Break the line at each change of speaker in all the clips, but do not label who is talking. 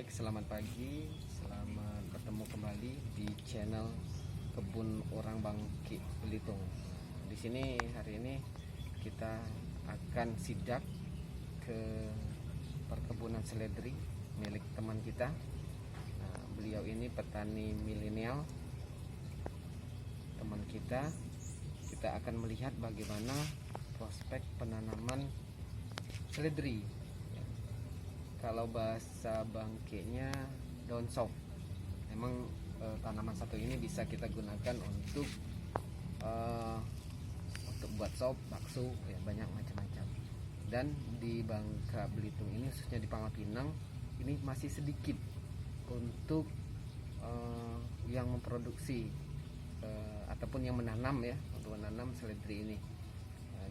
Baik, selamat pagi, selamat bertemu kembali di channel Kebun Orang Bangki Belitung. Di sini hari ini kita akan sidak ke perkebunan seledri milik teman kita. Beliau ini petani milenial, teman kita. Kita akan melihat bagaimana prospek penanaman seledri. Kalau bahasa bangkainya daun sop. Memang tanaman satu ini bisa kita gunakan untuk buat sop, bakso, ya banyak macam-macam. Dan di Bangka Belitung ini, khususnya di Pangkal Pinang, ini masih sedikit untuk yang memproduksi ataupun yang menanam ya, untuk menanam seledri ini.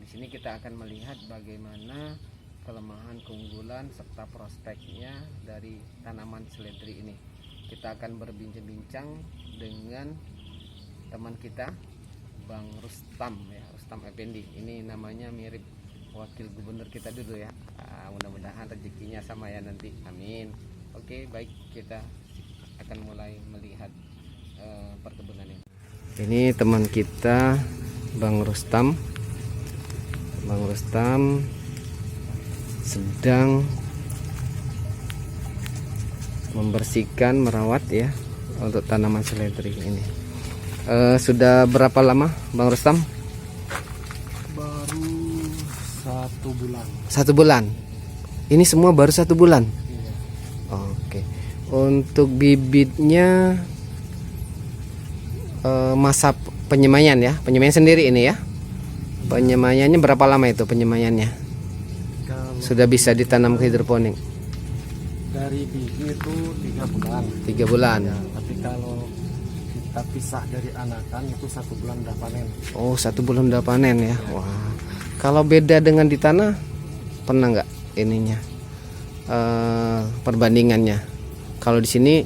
Di sini kita akan melihat bagaimana kelemahan, keunggulan, serta prospeknya dari tanaman seledri ini. Kita akan berbincang-bincang dengan teman kita, Bang Rustam ya, Rustam Effendi. Ini namanya mirip wakil gubernur kita dulu ya. Mudah-mudahan rezekinya sama ya nanti, amin. Oke, baik, kita akan mulai melihat perkebunan ini. Ini teman kita, Bang Rustam. Bang Rustam sedang membersihkan, merawat ya untuk tanaman seledri ini. Sudah berapa lama Bang Rustam?
Baru 1 bulan.
1 bulan. Ini semua baru 1 bulan.
Iya.
Oke. Untuk bibitnya masa penyemaian ya, penyemaian sendiri ini ya. Penyemaiannya berapa lama itu penyemaiannya? Sudah bisa ditanam ke hidroponik?
Dari biji itu 3 bulan.
3 bulan.
Ya, tapi kalau kita pisah dari anakan itu 1 bulan udah panen.
Oh, 1 bulan udah panen ya. Wah. Kalau beda dengan di tanah, pernah nggak ininya perbandingannya? Kalau di sini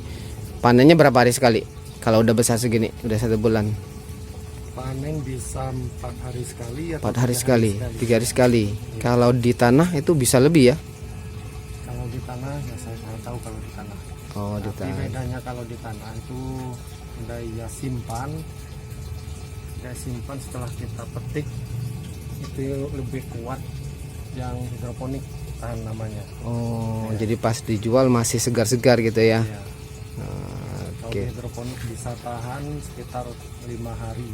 panennya berapa hari sekali? Kalau udah besar segini, udah 1 bulan.
Panen bisa 4 hari sekali atau
4 hari
3
sekali, 3 hari sekali. Kalau di tanah itu bisa lebih ya?
Kalau di tanah ya saya tahu kalau di tanah.
Oh, di
Tapi
tanah.
bedanya kalau di tanah itu daya simpan. Daya simpan setelah kita petik itu lebih kuat yang hidroponik tahan namanya.
Oh, jadi pas dijual masih segar-segar gitu ya?
Ya. Kalau hidroponik bisa tahan sekitar 5 hari.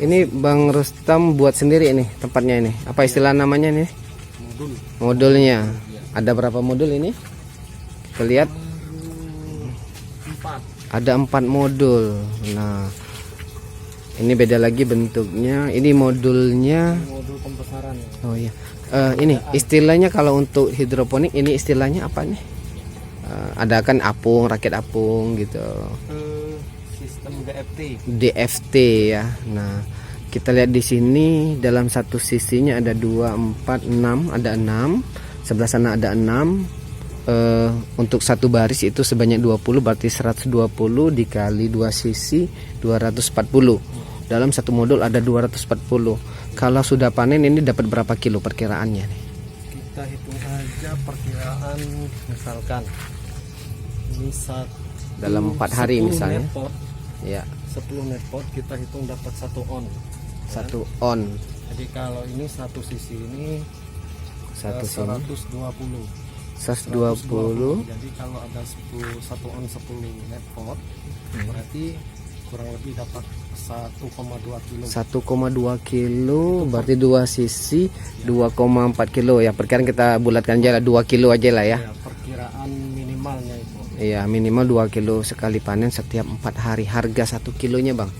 Ini Bang Rustam buat sendiri ini tempatnya ini. Apa istilah namanya nih?
Modul.
Modulnya. Ada berapa modul ini? Kita lihat.
4.
Ada 4 modul. Nah, ini beda lagi bentuknya. Ini modulnya.
Modul pembesaran.
Oh iya. Ini istilahnya kalau untuk hidroponik ini istilahnya apa nih? Ada kan apung, rakit apung gitu.
Sistem DFT.
DFT ya. Nah, kita lihat di sini dalam satu sisinya ada 2, 4, 6, ada 6. Sebelah sana ada 6. Untuk satu baris itu sebanyak 20, berarti 120 dikali 2 sisi 240. Dalam satu modul ada 240. Kalau sudah panen ini dapat berapa kilo perkiraannya nih?
Kita hitung aja perkiraan, misalkan ini
dalam 4 hari misalnya.
Net pot,
ya.
10 net pot kita hitung dapat 1 on.
1 on.
Jadi kalau ini satu sisi ini
Satu sini
120.
120.
Jadi kalau ada 1 on 10 net pot, berarti kurang lebih dapat 1,2 kilo.
1,2 kilo berarti 2 sisi 2,4 kilo ya. Perkiraan kita bulatkan aja lah 2 kilo aja lah ya.
Ya, perkiraan minimalnya itu.
Iya, minimal 2 kilo sekali panen setiap 4 hari. Harga 1 kilonya Bang?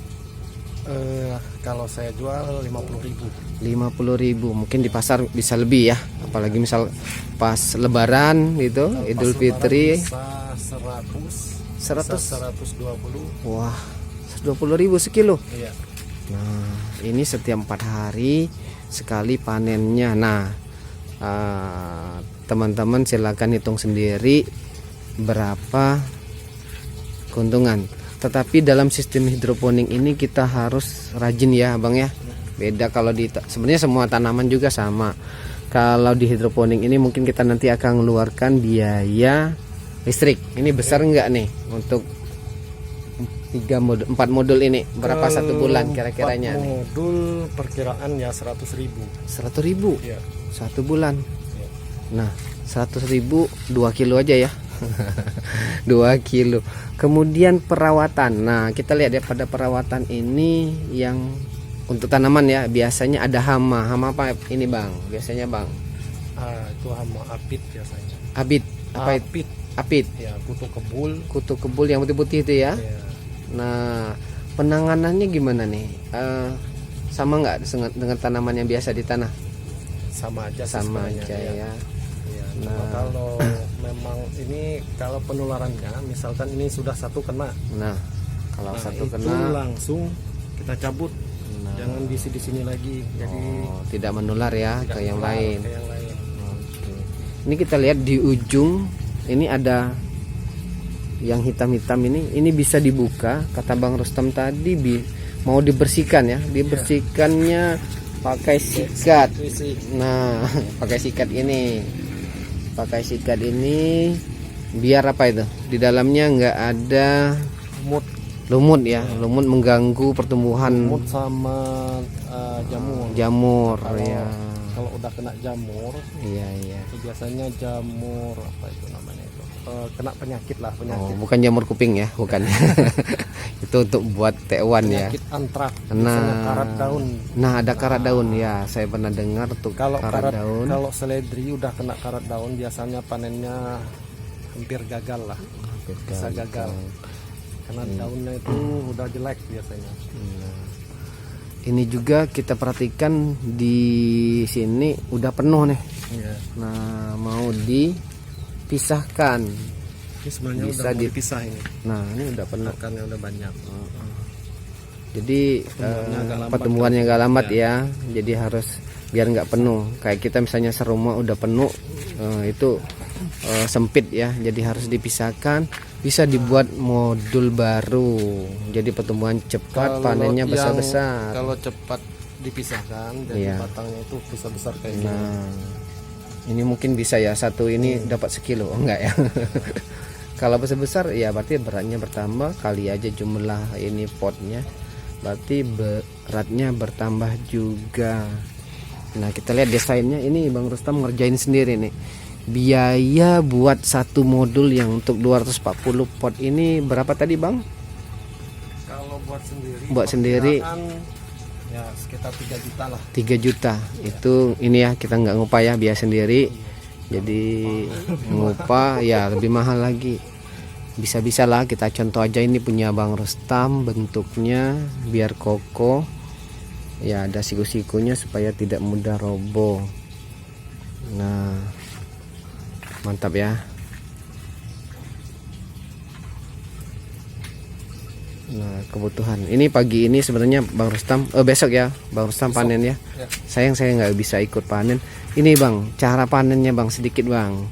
Kalau saya jual 50.000.
50.000. Mungkin di pasar bisa lebih ya. Apalagi misal pas lebaran gitu, Idul Fitri.
Bisa 100. 120.
Wah, 120.000 sekilo.
Iya.
Nah, ini setiap 4 hari sekali panennya. Nah, teman-teman silakan hitung sendiri berapa keuntungan. Tetapi dalam sistem hidroponik ini kita harus rajin ya Bang ya. Beda kalau di sebenarnya semua tanaman juga sama. Kalau di hidroponik ini mungkin kita nanti akan mengeluarkan biaya listrik. Ini besar enggak nih untuk 4 modul ini? Berapa satu bulan kira-kiranya nih?
Modul perkiraan ya 100.000.
100.000
Ya.
satu bulan.
Ya.
Nah, 100.000 2 kilo aja ya. 2 kilo. Kemudian perawatan. Nah, kita lihat ya pada perawatan ini yang untuk tanaman ya, biasanya ada hama. Hama apa ini, Bang? Biasanya, Bang?
Itu hama apit biasanya.
Abit. Apa itu?
Apit.
Apit.
Ya, kutu kebul.
Kutu kebul yang putih-putih itu ya.
Ya.
Nah, penanganannya gimana nih? Sama nggak dengan tanaman yang biasa di tanah?
Sama aja sih
Sama
sebenarnya,
aja ya.
Ya, cuma
Nah.
kalau memang ini kalau penularannya misalkan ini sudah satu kena.
Nah, kalau
Nah,
satu
itu
kena,
langsung kita cabut.
nah,
Jangan di sini lagi. Jadi
tidak menular ya
tidak
ke yang
menular
lain.
ke yang lain.
Oke. Ini kita lihat di ujung ini ada yang hitam-hitam ini bisa dibuka. Kata Bang Rustam tadi mau dibersihkan ya. Dibersihkannya pakai sikat.
Isi.
Nah, pakai sikat ini. Pakai sikat ini biar apa itu? Di dalamnya nggak ada lumut ya. Lumut mengganggu pertumbuhan
Lumut sama jamur.
jamur
Kalau-
ya.
Kalau udah kena jamur,
Iya, iya.
itu biasanya jamur apa itu namanya itu? Kena penyakit lah,
Oh,
penyakit.
bukan jamur kuping ya, bukan. Itu untuk buat tewan ya.
Penyakit antrak.
Nah.
Biasanya karat daun.
Nah, ada karat daun ya. Saya pernah dengar tuh
Kalau
karat daun.
kalau seledri udah kena karat daun, biasanya panennya hampir gagal lah. Bisa gagal. Karena daunnya itu udah jelek biasanya.
Nah, ini juga kita perhatikan di sini udah penuh nih.
Iya.
Nah, mau dipisahkan.
Ini sebenarnya
Bisa
udah mau dipisah ini.
Nah, ini udah penuh.
Akarnya udah banyak.
Jadi
Pertumbuhannya agak lambat
pertumbuhannya agak lambat ya. Jadi harus biar nggak penuh. Kayak kita misalnya serumah udah penuh, itu sempit ya. Jadi harus dipisahkan. Bisa dibuat modul baru. Jadi pertumbuhan cepat, panennya
yang-
besar-besar.
Kalau cepat dipisahkan, jadi
Iya.
batangnya itu bisa besar kayak gini.
Nah, ini mungkin bisa ya, satu ini dapat sekilo. Oh, enggak ya. Kalau besar-besar ya berarti beratnya bertambah, kali aja jumlah ini potnya, berarti beratnya bertambah juga. Nah, kita lihat desainnya ini Bang Rustam ngerjain sendiri nih. Biaya buat satu modul yang untuk 240 pot ini berapa tadi, Bang?
Kalau buat sendiri,
Buat sendiri.
perkiraan ya sekitar 3 juta lah.
3 juta. Itu ini ya, kita nggak ngupah ya, biaya sendiri. Jadi ngupah ya lebih mahal lagi. Bisa-bisa lah, kita contoh aja ini punya Bang Rustam, bentuknya biar kokoh. Ya ada siku-sikunya supaya tidak mudah roboh. Nah, mantap ya. Nah, kebutuhan ini pagi ini sebenarnya Bang Rustam, besok ya Bang Rustam panen ya.
Ya.
Sayang saya nggak bisa ikut panen. Ini Bang, cara panennya Bang sedikit Bang.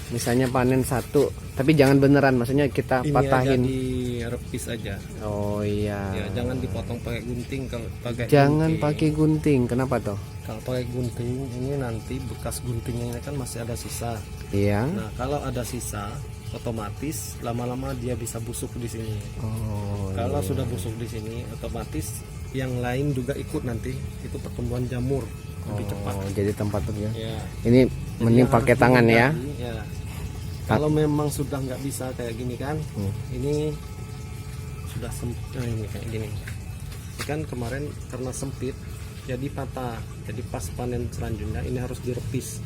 Misalnya panen satu, tapi jangan beneran, maksudnya kita
Ini
patahin.
aja direpis aja.
Oh iya.
Ya, jangan dipotong pakai gunting. Kalau pakai
Jangan
gunting,
pakai gunting. Kenapa toh?
kalau pakai gunting ini nanti bekas guntingnya ini kan masih ada sisa.
Iya.
Nah, kalau ada sisa, otomatis lama-lama dia bisa busuk di sini.
Oh.
Kalau sudah busuk di sini, otomatis yang lain juga ikut nanti. Itu pertumbuhan jamur lebih cepat.
Oh, jadi tempat ya.
Ya.
Ini
Jadi
mending
yang
pakai
harus
tangan ya.
dihindari, ya. Kalau memang sudah nggak bisa kayak gini kan, ini sudah ini kayak gini. Ini kan kemarin karena sempit, jadi patah. Jadi pas panen selanjutnya ini harus direpis.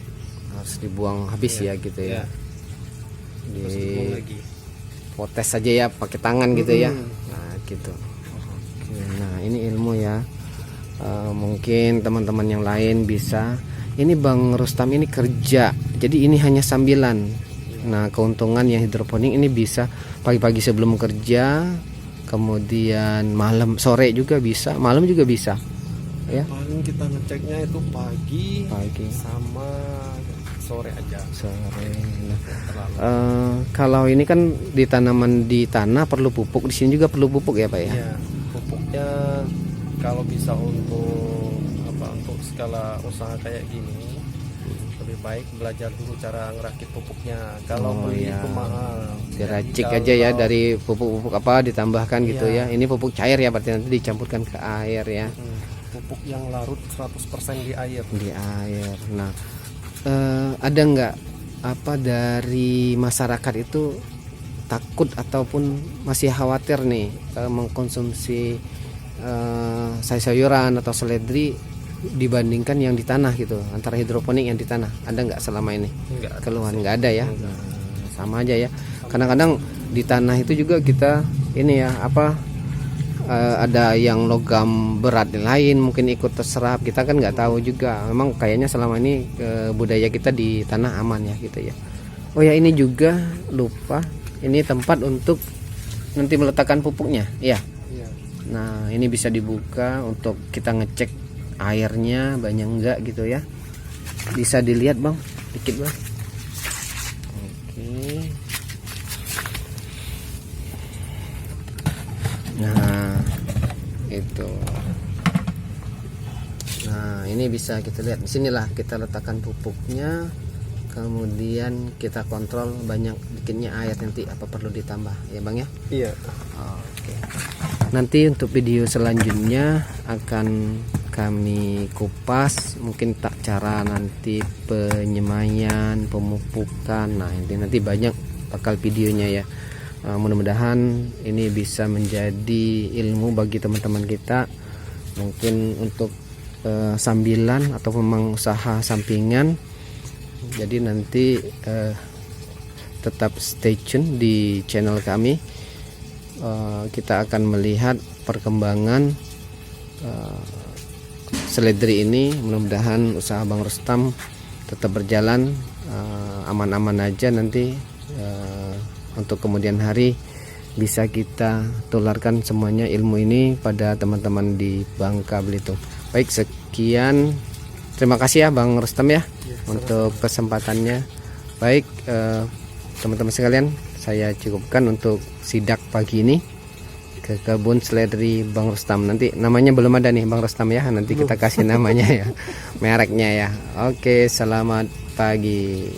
Harus dibuang habis ya gitu ya.
Ya, terus dibuang lagi.
Potes saja ya pakai tangan gitu ya.
Mm.
Nah, gitu. Oke, nah ini ilmu ya. Mungkin teman-teman yang lain bisa. Ini Bang Rustam ini kerja. Jadi ini hanya sambilan. Nah, keuntungan yang hidroponik ini bisa pagi-pagi sebelum kerja, kemudian malam, sore juga bisa, malam juga bisa. Ya.
Paling kita ngeceknya itu pagi sama sore aja.
Sore. Nah,
Terlalu.
kalau ini kan di tanaman di tanah perlu pupuk, di sini juga perlu pupuk ya Pak ya?
Ya, pupuknya kalau bisa untuk apa, untuk skala usaha kayak gini lebih lebih baik belajar dulu cara ngerakit pupuknya. Kalau
Oh,
beli
iya.
itu mahal.
Diracik
Jadi
aja ya
kalau-
dari pupuk-pupuk apa ditambahkan gitu
Iya.
ya. Ini pupuk cair ya, berarti nanti dicampurkan ke air ya.
Pupuk yang larut 100% di air.
Di air. Nah, ada nggak apa dari masyarakat itu takut ataupun masih khawatir nih mengkonsumsi sayur-sayuran atau seledri dibandingkan yang di tanah gitu, antara hidroponik yang di tanah, ada nggak selama ini
Enggak.
keluhan? Nggak ada ya. Nah, sama aja ya. Kadang-kadang di tanah itu juga kita ini ya apa ada yang logam berat lain mungkin ikut terserap, kita kan nggak tahu juga. Memang kayaknya selama ini budaya kita di tanah aman ya gitu ya. Oh ya, ini juga lupa, ini tempat untuk nanti meletakkan pupuknya ya.
Iya.
Nah, ini bisa dibuka untuk kita ngecek airnya banyak enggak gitu ya. Bisa dilihat bang, dikit bang. Oke. Nah, itu. Nah, ini bisa kita lihat. Di sinilah kita letakkan pupuknya. Kemudian kita kontrol banyak dikitnya air, nanti apa perlu ditambah ya bang ya.
Iya.
Oke. Nanti untuk video selanjutnya akan kami kupas mungkin tak cara nanti penyemaian, pemupukan. Nah, ini nanti banyak bakal videonya ya. Mudah-mudahan ini bisa menjadi ilmu bagi teman-teman kita, mungkin untuk sambilan atau memang usaha sampingan. Jadi nanti tetap stay tune di channel kami. Kita akan melihat perkembangan seledri ini. Mudah-mudahan usaha Bang Rustam tetap berjalan aman-aman aja. Nanti untuk kemudian hari bisa kita tularkan semuanya ilmu ini pada teman-teman di Bangka Belitung. Baik, sekian, terima kasih ya Bang Rustam ya untuk kesempatannya. Baik teman-teman sekalian, saya cukupkan untuk sidak pagi ini ke kebun seledri Bang Rustam. Nanti namanya belum ada nih Bang Rustam ya, nanti kita kasih namanya ya, mereknya ya. Oke, selamat pagi.